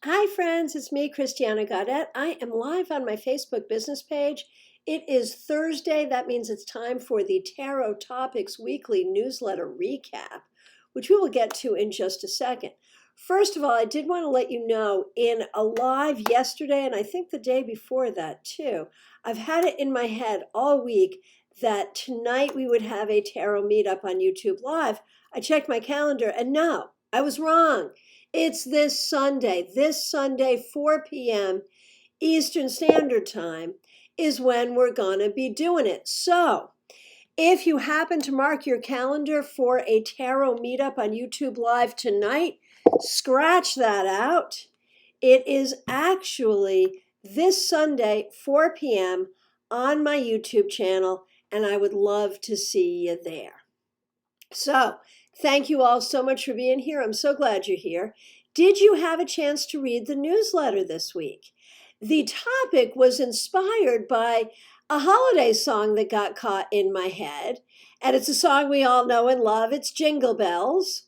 Hi, friends. It's me, Christiana Gaudet. I am live on my Facebook business page. It is Thursday. That means it's time for the Tarot Topics Weekly Newsletter Recap, which we will get to in just a second. First of all, I did want to let you know in a live yesterday, and I think the day before that too, I've had it in my head all week that tonight we would have a tarot meetup on YouTube Live. I checked my calendar, and no, I was wrong. It's this Sunday, 4 p.m. Eastern Standard Time is when we're going to be doing it. So if you happen to mark your calendar for a tarot meetup on YouTube Live tonight, scratch that out. It is actually this Sunday, 4 p.m. on my YouTube channel, and I would love to see you there. So, thank you all so much for being here. I'm so glad you're here. Did you have a chance to read the newsletter this week? The topic was inspired by a holiday song that got caught in my head, and it's a song we all know and love. It's Jingle Bells.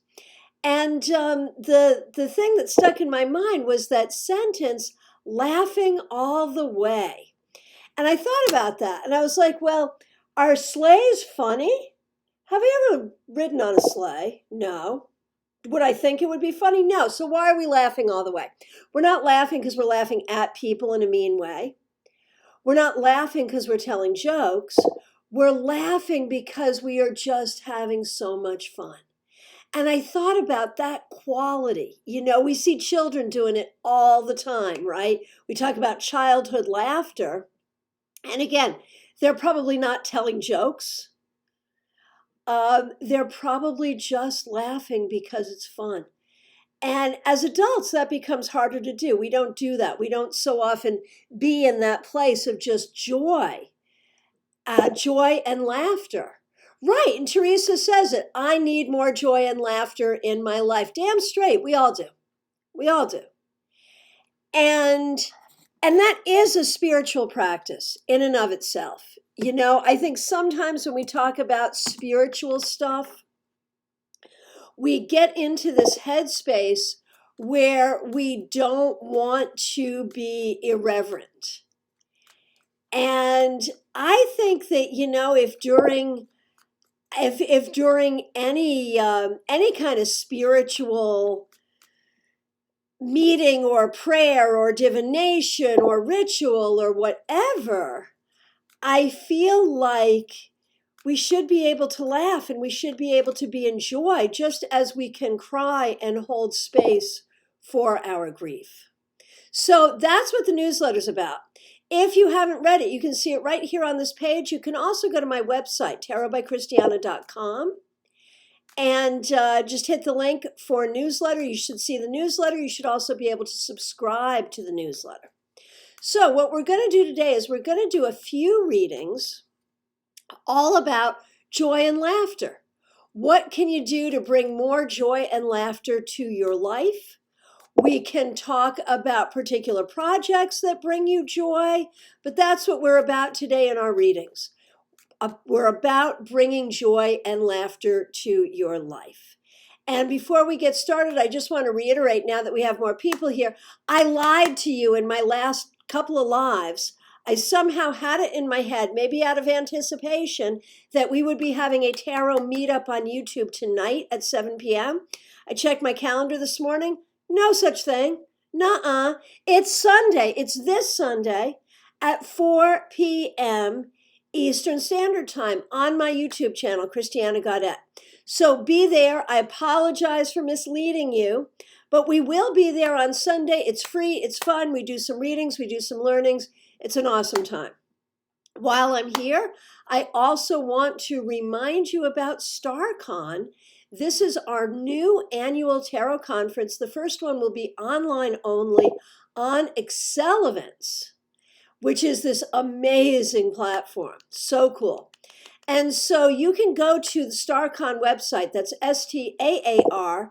And the thing that stuck in my mind was that sentence, laughing all the way. And I thought about that, and I was like, well, are sleighs funny? Have you ever ridden on a sleigh? No. Would I think it would be funny? No. So why are we laughing all the way? We're not laughing because we're laughing at people in a mean way. We're not laughing because we're telling jokes. We're laughing because we are just having so much fun. And I thought about that quality. You know, we see children doing it all the time, right? We talk about childhood laughter. And again, they're probably not telling jokes. They're probably just laughing because it's fun. And as adults, that becomes harder to do. We don't do that. We don't so often be in that place of just joy, joy and laughter. Right. And Teresa says it. I need more joy and laughter in my life. Damn straight. We all do. We all do. And that is a spiritual practice in and of itself. You know, I think sometimes when we talk about spiritual stuff, we get into this headspace where we don't want to be irreverent. And I think that, you know, if during any kind of spiritual meeting or prayer or divination or ritual or whatever, I feel like we should be able to laugh and we should be able to be in joy just as we can cry and hold space for our grief. So that's what the newsletter's about. If you haven't read it, you can see it right here on this page. You can also go to my website, tarotbychristiana.com, and just hit the link for newsletter. You should see the newsletter. You should also be able to subscribe to the newsletter. So what we're going to do today is we're going to do a few readings all about joy and laughter. What can you do to bring more joy and laughter to your life? We can talk about particular projects that bring you joy, but that's what we're about today in our readings. We're about bringing joy and laughter to your life. And before we get started, I just want to reiterate, now that we have more people here, I lied to you in my last couple of lives. I somehow had it in my head, maybe out of anticipation, that we would be having a tarot meetup on YouTube tonight at 7 p.m. I checked my calendar this morning. No such thing. Nuh-uh. It's Sunday. It's this Sunday at 4 p.m. Eastern Standard Time on my YouTube channel, Christiana Gaudet. So be there. I apologize for misleading you, but we will be there on Sunday. It's free. It's fun. We do some readings. We do some learnings. It's an awesome time. While I'm here, I also want to remind you about StarCon. This is our new annual tarot conference. The first one will be online only on Excelevance, which is this amazing platform. So cool. And so you can go to the StarCon website. That's STAARCON.com.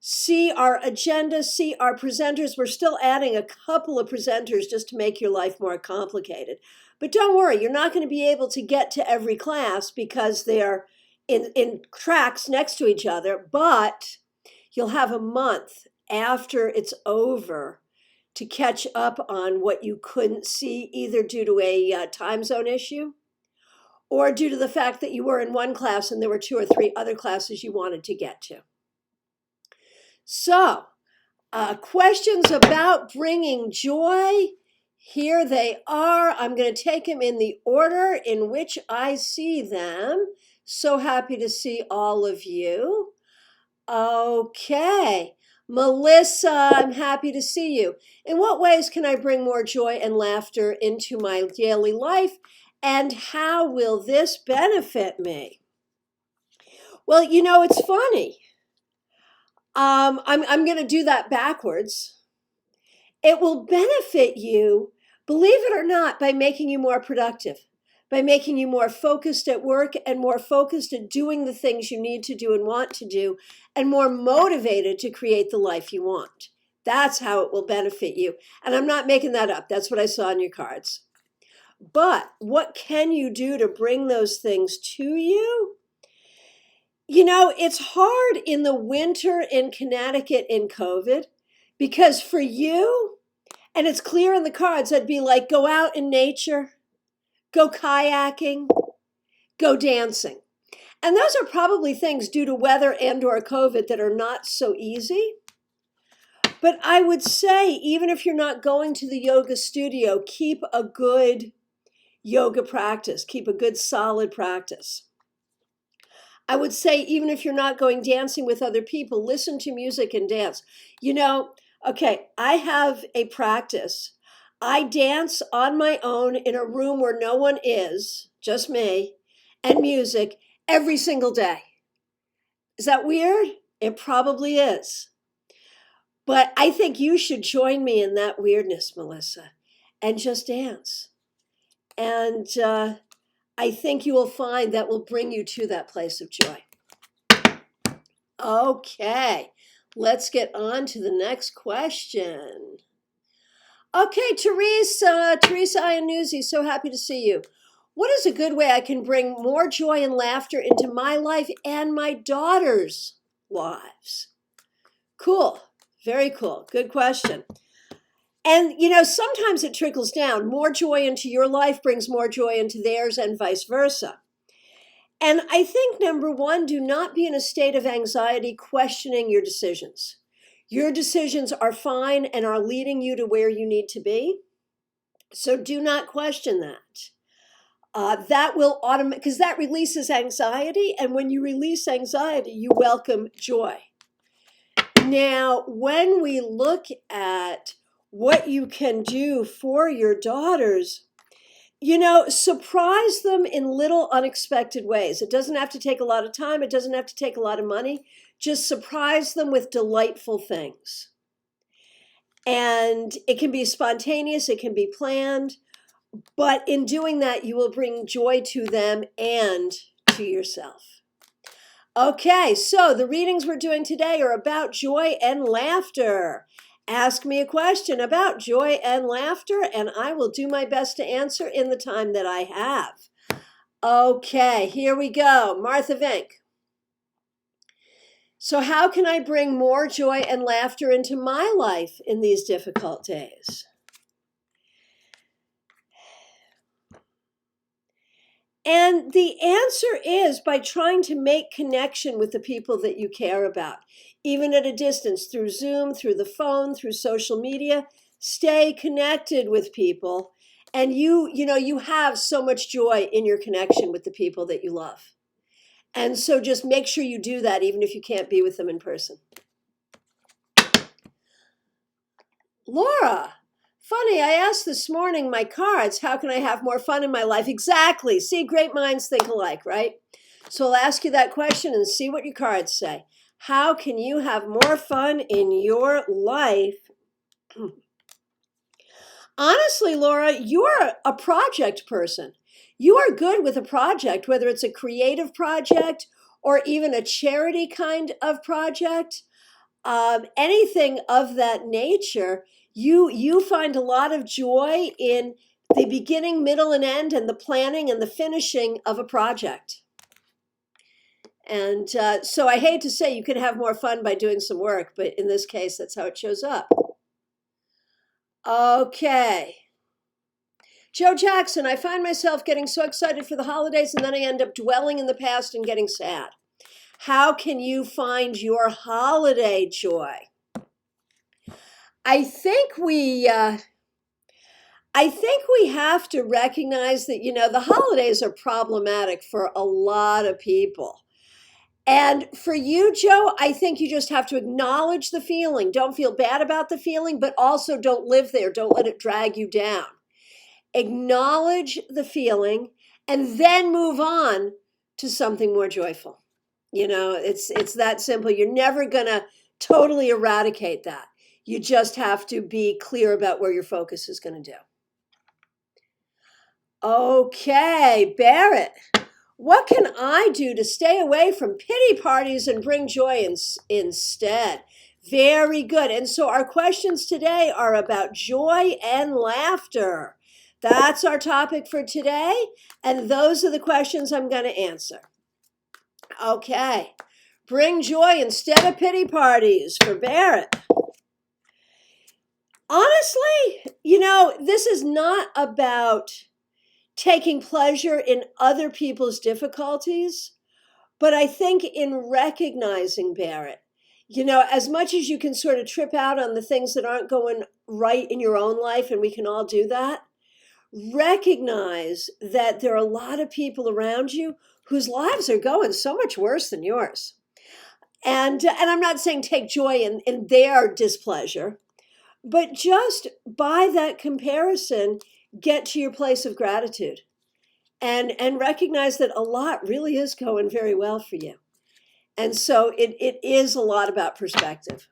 See our agenda, see our presenters. We're still adding a couple of presenters just to make your life more complicated. But don't worry, you're not going to be able to get to every class because they're in tracks next to each other. But You'll have a month after it's over to catch up on what you couldn't see, either due to a time zone issue or due to the fact that you were in one class and there were 2 or 3 other classes you wanted to get to. So, questions about bringing joy, here they are. I'm going to take them in the order in which I see them. So happy to see all of you. Okay. Melissa, I'm happy to see you. In what ways can I bring more joy and laughter into my daily life? And how will this benefit me? Well, you know, it's funny. I'm going to do that backwards. It will benefit you, believe it or not, by making you more productive, by making you more focused at work and more focused at doing the things you need to do and want to do, and more motivated to create the life you want. That's how it will benefit you. And I'm not making that up. That's what I saw on your cards. But what can you do to bring those things to you? You know, it's hard in the winter in Connecticut in COVID, because for you, and it's clear in the cards, I'd be like, go out in nature, go kayaking, go dancing. And those are probably things due to weather and or COVID that are not so easy. But I would say, even if you're not going to the yoga studio, keep a good yoga practice, keep a good solid practice. I would say, even if you're not going dancing with other people, listen to music and dance. You know, okay, I have a practice. I dance on my own in a room where no one is, just me, and music every single day. Is that weird? It probably is. But I think you should join me in that weirdness, Melissa, and just dance. And I think you will find that will bring you to that place of joy. Okay, let's get on to the next question. Okay, Teresa Iannuzzi, so happy to see you. What is a good way I can bring more joy and laughter into my life and my daughters' lives? Cool, very cool, good question. And, you know, sometimes it trickles down. More joy into your life brings more joy into theirs and vice versa. And I think, number one, do not be in a state of anxiety questioning your decisions. Your decisions are fine and are leading you to where you need to be. So do not question that. That will because that releases anxiety. And when you release anxiety, you welcome joy. Now, when we look at what you can do for your daughters, you know, surprise them in little unexpected ways. It doesn't have to take a lot of time. It doesn't have to take a lot of money. Just surprise them with delightful things. And it can be spontaneous. It can be planned. But in doing that, you will bring joy to them and to yourself. Okay, so the readings we're doing today are about joy and laughter. Ask me a question about joy and laughter, and I will do my best to answer in the time that I have. Okay, here we go. Martha Vink. So how can I bring more joy and laughter into my life in these difficult days? And the answer is by trying to make connection with the people that you care about, even at a distance, through Zoom, through the phone, through social media. Stay connected with people. And you have so much joy in your connection with the people that you love. And so just make sure you do that, even if you can't be with them in person. Laura. Funny, I asked this morning my cards, how can I have more fun in my life? Exactly. See, great minds think alike, right? So I'll ask you that question and see what your cards say. How can you have more fun in your life? Honestly, Laura, you're a project person. You are good with a project, whether it's a creative project or even a charity kind of project, anything of that nature. You find a lot of joy in the beginning, middle, and end, and the planning and the finishing of a project. And so I hate to say you can have more fun by doing some work, but in this case, that's how it shows up. Okay. Joe Jackson, I find myself getting so excited for the holidays and then I end up dwelling in the past and getting sad. How can you find your holiday joy? I think we have to recognize that, the holidays are problematic for a lot of people. And for you, Joe, I think you just have to acknowledge the feeling. Don't feel bad about the feeling, but also don't live there. Don't let it drag you down. Acknowledge the feeling and then move on to something more joyful. It's that simple. You're never going to totally eradicate that. You just have to be clear about where your focus is going to do. Okay, Barrett, what can I do to stay away from pity parties and bring joy instead? Very good. And so our questions today are about joy and laughter. That's our topic for today. And those are the questions I'm going to answer. Okay. Bring joy instead of pity parties for Barrett. Honestly, this is not about taking pleasure in other people's difficulties, but I think in recognizing, Barrett, as much as you can sort of trip out on the things that aren't going right in your own life, and we can all do that, recognize that there are a lot of people around you whose lives are going so much worse than yours. And I'm not saying take joy in their displeasure, but just by that comparison, get to your place of gratitude and recognize that a lot really is going very well for you. And so it is a lot about perspective.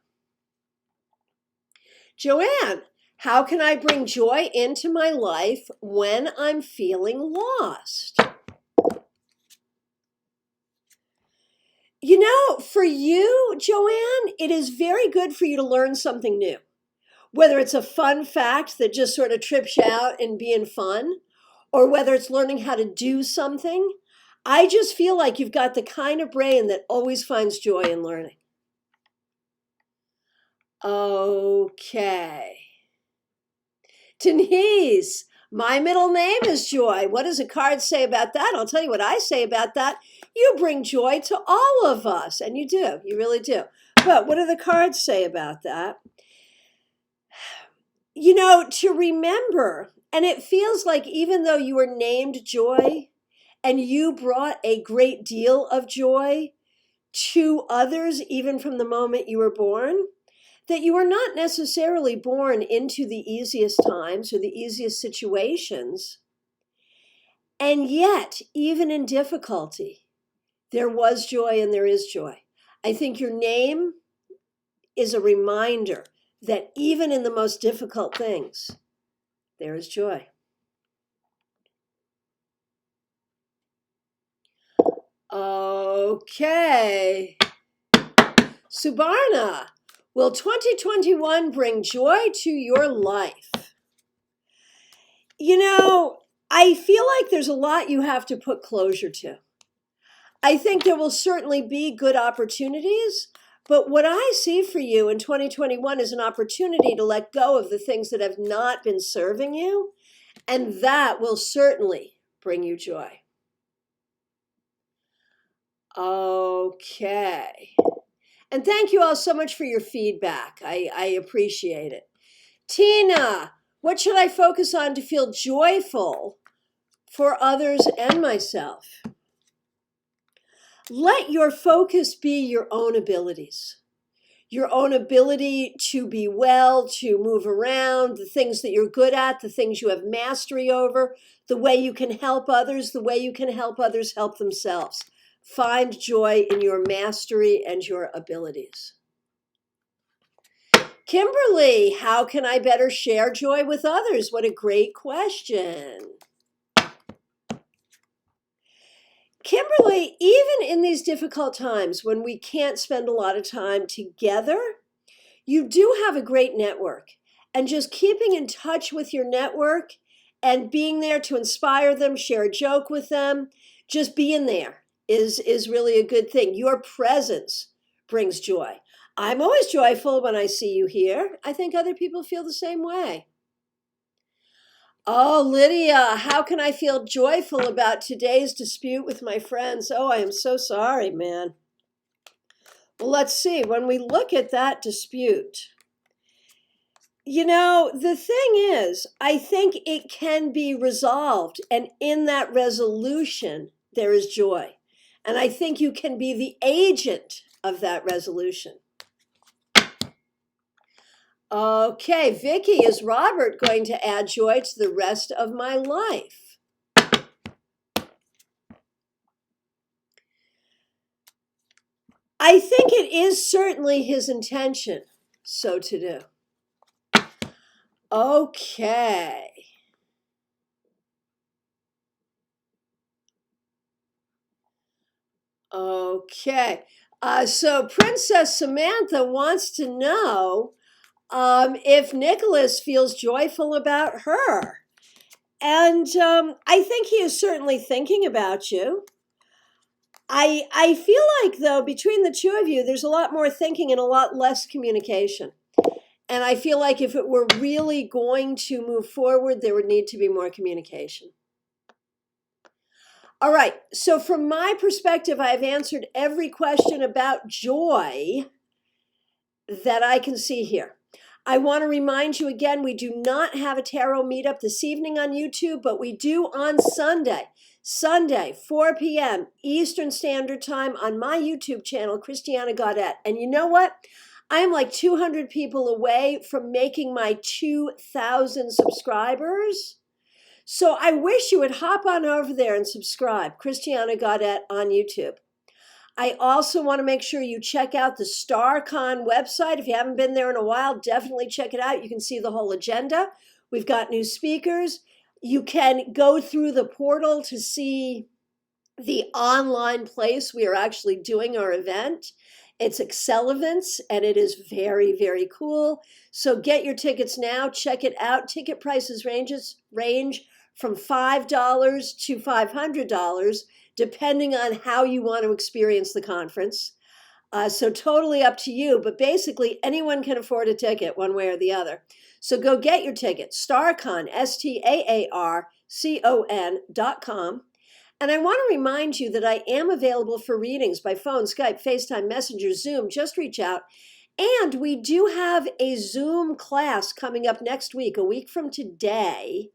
Joanne, how can I bring joy into my life when I'm feeling lost? For you, Joanne, it is very good for you to learn something new. Whether it's a fun fact that just sort of trips you out and being fun, or whether it's learning how to do something, I just feel like you've got the kind of brain that always finds joy in learning. Okay. Denise, my middle name is Joy. What does a card say about that? I'll tell you what I say about that. You bring joy to all of us, and you do. You really do. But what do the cards say about that? To remember, and it feels like even though you were named Joy and you brought a great deal of joy to others, even from the moment you were born, that you were not necessarily born into the easiest times or the easiest situations. And yet, even in difficulty, there was joy and there is joy. I think your name is a reminder that even in the most difficult things, there is joy. Okay. Subarna, will 2021 bring joy to your life? I feel like there's a lot you have to put closure to. I think there will certainly be good opportunities, but what I see for you in 2021 is an opportunity to let go of the things that have not been serving you, and that will certainly bring you joy. Okay. And thank you all so much for your feedback. I appreciate it. Tina, what should I focus on to feel joyful for others and myself? Let your focus be your own abilities. Your own ability to be well, to move around, the things that you're good at, the things you have mastery over, the way you can help others, the way you can help others help themselves. Find joy in your mastery and your abilities. Kimberly, how can I better share joy with others? What a great question. Kimberly, even in these difficult times when we can't spend a lot of time together, you do have a great network. And just keeping in touch with your network and being there to inspire them, share a joke with them, just being there is really a good thing. Your presence brings joy. I'm always joyful when I see you here. I think other people feel the same way. Oh, Lydia, how can I feel joyful about today's dispute with my friends? Oh, I am so sorry, man. Well, let's see. When we look at that dispute, the thing is, I think it can be resolved. And in that resolution, there is joy. And I think you can be the agent of that resolution. Okay, Vicky, is Robert going to add joy to the rest of my life? I think it is certainly his intention so to do. Okay. Okay. So Princess Samantha wants to know if Nicholas feels joyful about her. And I think he is certainly thinking about you. I feel like, though, between the two of you, there's a lot more thinking and a lot less communication. And I feel like if it were really going to move forward, there would need to be more communication. All right. So from my perspective, I've answered every question about joy that I can see here. I want to remind you again, we do not have a tarot meetup this evening on YouTube, but we do on Sunday, 4 p.m. Eastern Standard Time on my YouTube channel, Christiana Gaudet. And you know what? I am like 200 people away from making my 2,000 subscribers. So I wish you would hop on over there and subscribe, Christiana Gaudet on YouTube. I also want to make sure you check out the StarCon website. If you haven't been there in a while, definitely check it out. You can see the whole agenda. We've got new speakers. You can go through the portal to see the online place we are actually doing our event. It's Excellence, and it is very, very cool. So get your tickets now. Check it out. Ticket prices range from $5 to $500, depending on how you want to experience the conference. So totally up to you, but basically anyone can afford a ticket one way or the other. So go get your ticket, StarCon, STAARCON.com. And I want to remind you that I am available for readings by phone, Skype, FaceTime, Messenger, Zoom. Just reach out. And we do have a Zoom class coming up next week, a week from today,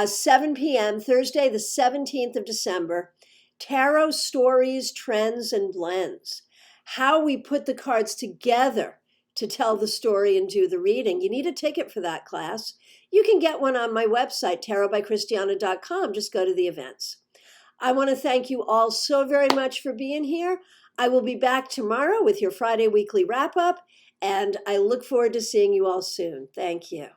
7 p.m., Thursday, the 17th of December. Tarot Stories, Trends, and Blends. How we put the cards together to tell the story and do the reading. You need a ticket for that class. You can get one on my website, tarotbychristiana.com. Just go to the events. I want to thank you all so very much for being here. I will be back tomorrow with your Friday weekly wrap-up, and I look forward to seeing you all soon. Thank you.